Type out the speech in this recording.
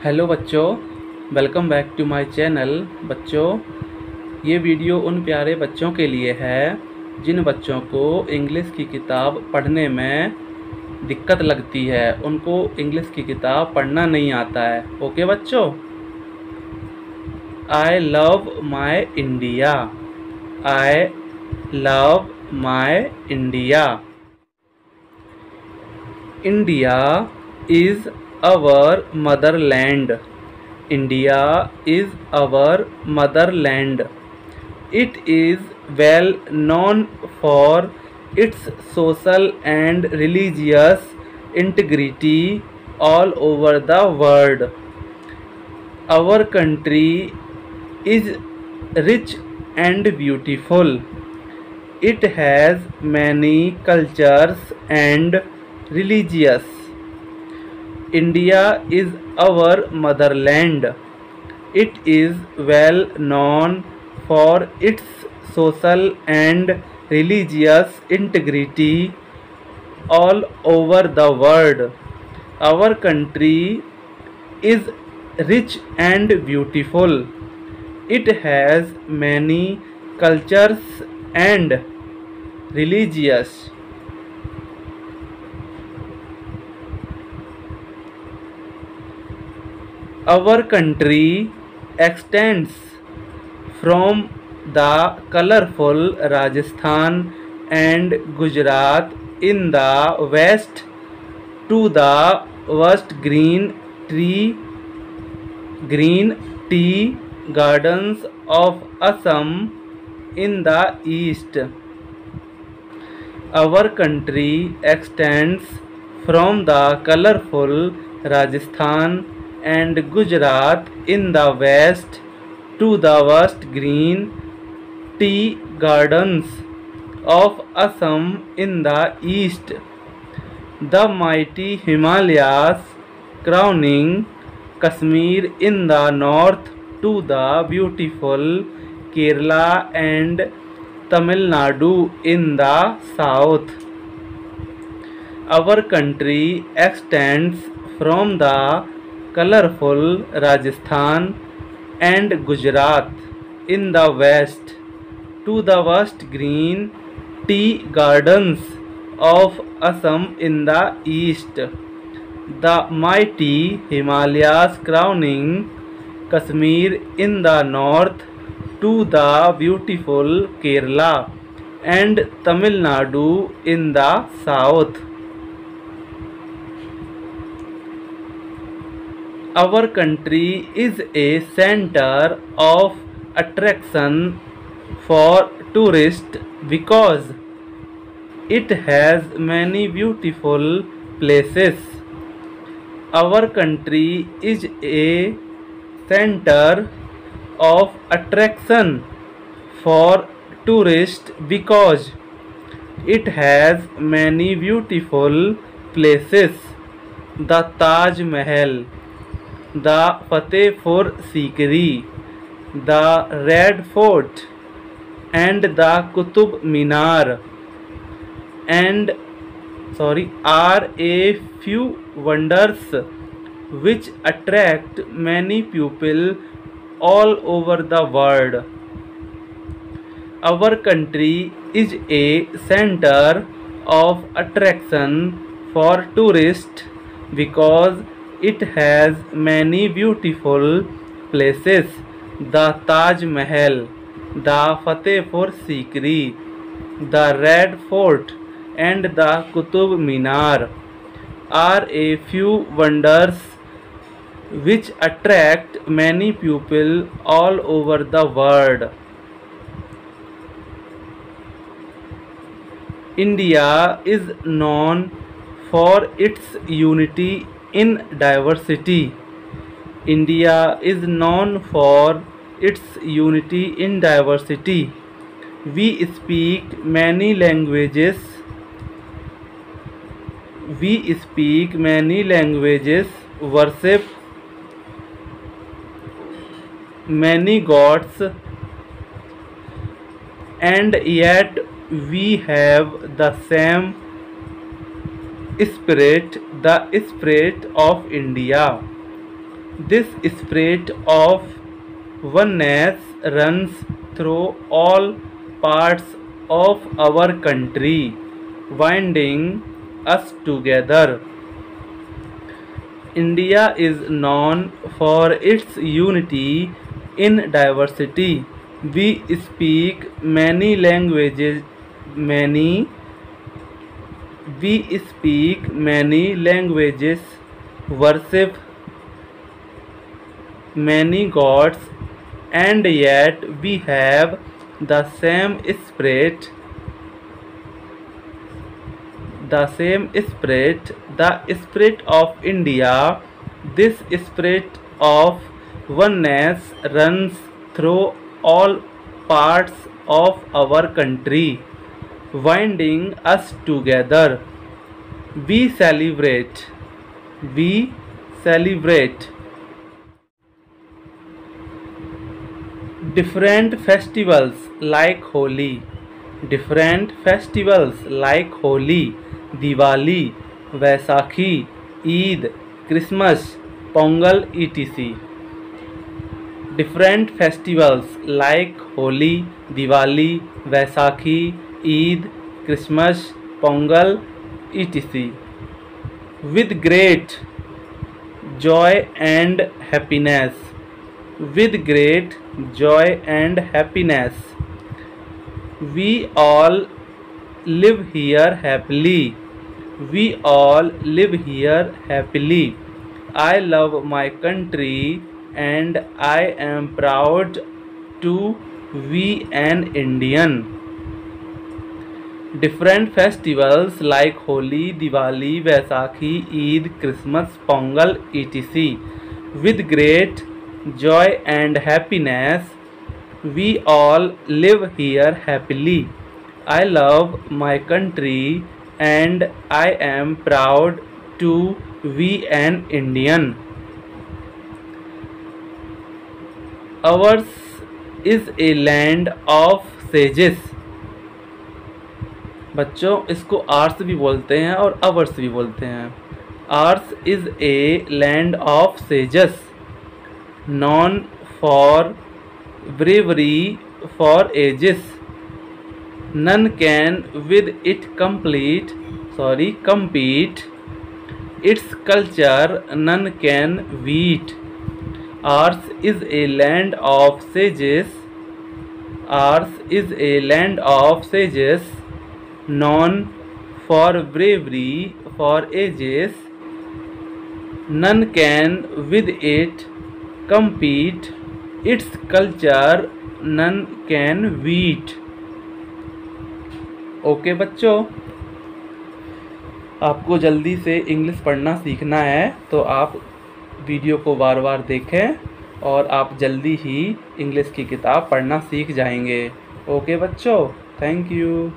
Hello बच्चों, welcome back to my channel. बच्चों, ये वीडियो उन प्यारे बच्चों के लिए है जिन बच्चों को इंग्लिश की किताब पढ़ने में दिक्कत लगती है, उनको इंग्लिश की किताब पढ़ना नहीं आता है। ओके बच्चों, I love my India. I love my India. India is our motherland. India is our motherland. It is well known for its social and religious integrity all over the world. Our country is rich and beautiful. It has many cultures and religious. India is our motherland. It is well known for its social and religious integrity all over the world. Our country is rich and beautiful. It has many cultures and religious. Our country extends from the colorful Rajasthan and Gujarat in the west to the vast green tea gardens of Assam in the east. Our country extends from the colorful Rajasthan and Gujarat in the west to the vast green tea gardens of Assam in the east. The mighty Himalayas crowning Kashmir in the north to the beautiful Kerala and Tamil Nadu in the south. Our country extends from the colorful Rajasthan and Gujarat in the west to the vast green tea gardens of Assam in the east. The mighty Himalayas crowning Kashmir in the north to the beautiful Kerala and Tamil Nadu in the south. Our country is a center of attraction for tourists because it has many beautiful places. Our country is a center of attraction for tourists because it has many beautiful places. The Taj Mahal, the Fatehpur Sikri, the Red Fort and the Qutub Minar are a few wonders which attract many people all over the world. Our country is a center of attraction for tourists because it has many beautiful places. The Taj Mahal, the Fatehpur Sikri, the Red Fort and the Qutub Minar are a few wonders which attract many people all over the world. India is known for its unity in diversity. India is known for its unity in diversity. We speak many languages. Worship many gods, and yet we have the same spirit, the spirit of India. This spirit of oneness runs through all parts of our country, binding us together. India is known for its unity in diversity. We speak many languages, worship many gods, and yet we have the same spirit, the spirit of India. This spirit of oneness runs through all parts of our country, binding us together. We celebrate different festivals like Holi, Diwali, Vaisakhi, Eid, Christmas, Pongal, etc. Different festivals like Holi, Diwali, Vaisakhi, Eid, Christmas, Pongal, etc. with great joy and happiness. We all live here happily. I love my country and I am proud to be an Indian. Different festivals like Holi, Diwali, Vaisakhi, Eid, Christmas, Pongal, etc. with great joy and happiness. We all live here happily. I love my country and I am proud to be an Indian. Ours is a land of sages. बच्चों, इसको hours भी बोलते हैं और hours भी बोलते हैं. Ours is a land of sages, known for bravery for ages. None can with it compete. Its culture none can beat. Ours is a land of sages. Known for bravery for ages. None can with it compete. Its culture none can beat. Okay बच्चों, आपको जल्दी से English पढ़ना सीखना है तो आप video को बार बार देखें और आप जल्दी ही इंग्लिश की किताब पढ़ना सीख जाएंगे. ओके बच्चों, थैंक यू.